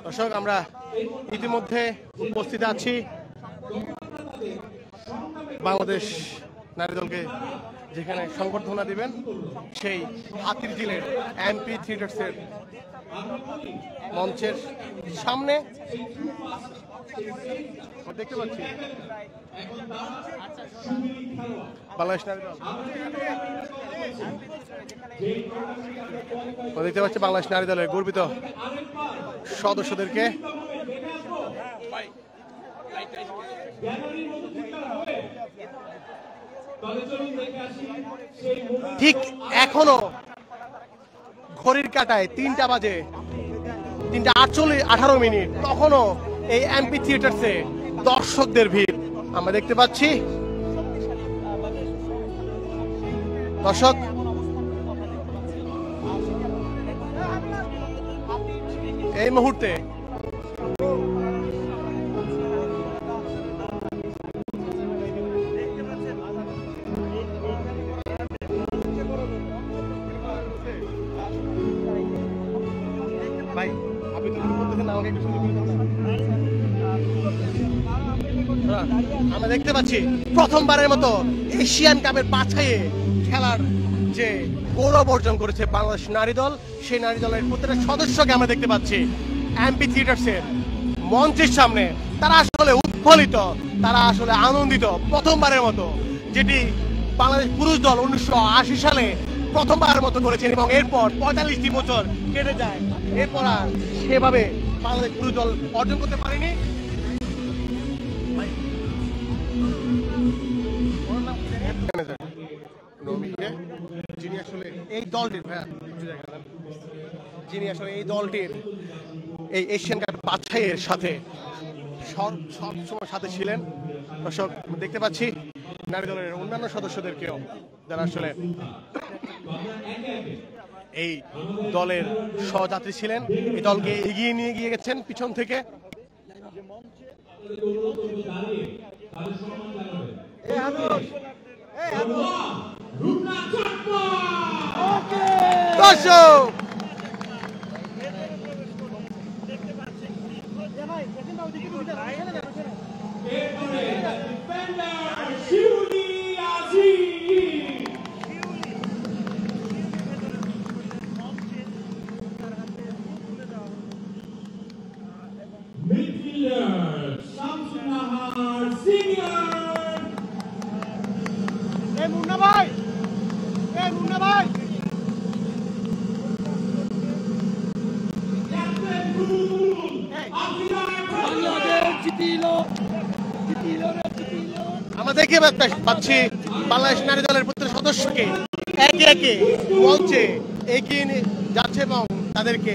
দর্শক, আমরা ইতিমধ্যে উপস্থিত আছি বাংলাদেশ নারী দলকে যেখানে সংবর্ধনা দিবেন সেই হাতিরঝিলের এমপি থিয়েটার্সের মঞ্চের সামনে দেখতে পাচ্ছি বাংলাদেশ নারী দল, দেখতে পাচ্ছি বাংলাদেশ নারী দলের গর্বিত সদস্যদেরকে। ঠিক এখনো ঘড়ির কাঁটায় 3টা বাজে, 3:18 তখনও এই এমপি থিয়েটার্সে দর্শকদের ভিড় আমরা দেখতে পাচ্ছি। দর্শক, এই মুহূর্তে ভাই আপনি তো বলতেছেন আমাকে একটু সুযোগ করে দেন। আমরা দেখতে পাচ্ছি প্রথমবারের মতো এশিয়ান কাপের বাছাইয়ে খেলার যে গৌরব অর্জন করেছে বাংলাদেশ নারী দল, সেই নারী দলের প্রত্যেকটা সদস্যকে আমরা দেখতে পাচ্ছি এমপি থিয়েটার্সের মঞ্চের সামনে। তারা আসলে উৎফুল্লিত, তারা আসলে আনন্দিত। প্রথমবারের মতো যেটি বাংলাদেশ পুরুষ দল 1980 সালে প্রথমবারের মতো করেছেন এবং এরপর 45টি বছর কেটে যায়, এরপর আর সেভাবে বাংলাদেশ পুরুষ দল অর্জন করতে পারেনি। যিনি আসলে এই দলটির এই এশিয়ান কাপ বাছাইয়ের সাথে সবসময় সাথে ছিলেন। দর্শক, দেখতে পাচ্ছি নারী দলের অন্যান্য সদস্যদেরকেও যারা আসলে এই দলের সহযাত্রী ছিলেন, এই দলকে এগিয়ে নিয়ে গিয়ে গেছেন পিছন থেকে। দর্শক, আমরা দেখে পাচ্ছি বাংলাদেশ নারী দলের প্রত্যেক সদস্যকে একে একে মঞ্চে এগিয়ে নিয়ে যাচ্ছে এবং তাদেরকে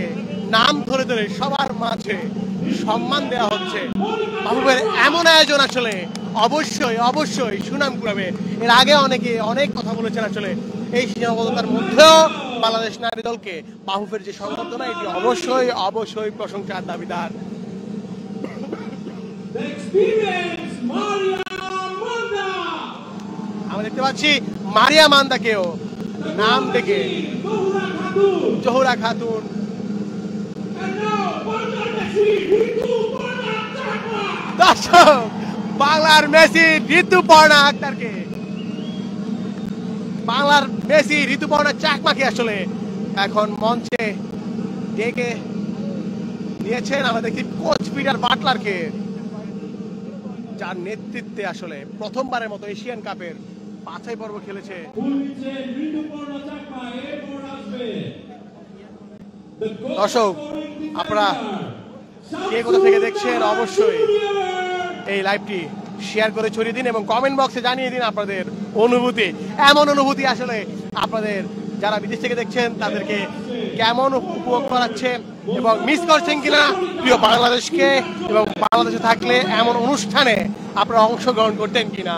নাম ধরে ধরে সবার মাঝে সম্মান দেওয়া হচ্ছে। মাহবুবের এমন আয়োজন আসলে অবশ্যই অবশ্যই সুনাম কুড়াবে। এর আগে অনেকে অনেক কথা বলেছেন, আসলে এই সীমাবদ্ধতার মধ্যেও বাংলাদেশ নারী দলকে মাহবুবের যে সংবর্ধনা, এটি অবশ্যই অবশ্যই প্রশংসার দাবিদার। আমরা দেখতে পাচ্ছি মারিয়া মান্দাকেও নাম ডেকে জোহরা খাতুন, দর্শক বাংলার মেসি ঋতুপর্ণা আক্তারকে, বাংলার মেসি ঋতুপর্ণা চাকমাকে আসলে এখন মঞ্চে ডেকে নিয়েছেন। আমরা দেখি কোচ পিটার বাটলারকে, যার নেতৃত্বে আসলে প্রথমবারের মতো এশিয়ান কাপের বাছাই পর্ব খেলেছে। দর্শক, আপনারা কে কোথা থেকে দেখছেন অবশ্যই এই লাইভটি শেয়ার করে ছড়িয়ে দিন এবং কমেন্ট বক্সে জানিয়ে দিন আপনাদের অনুভূতি। এমন অনুভূতি আসলে আপনাদের যারা বিদেশ থেকে দেখছেন তাদেরকে কেমন উপভোগ করাচ্ছে এবং মিস করছেন কিনা প্রিয় বাংলাদেশকে, এবং বাংলাদেশে থাকলে এমন অনুষ্ঠানে আপনারা অংশগ্রহণ করতেন কিনা।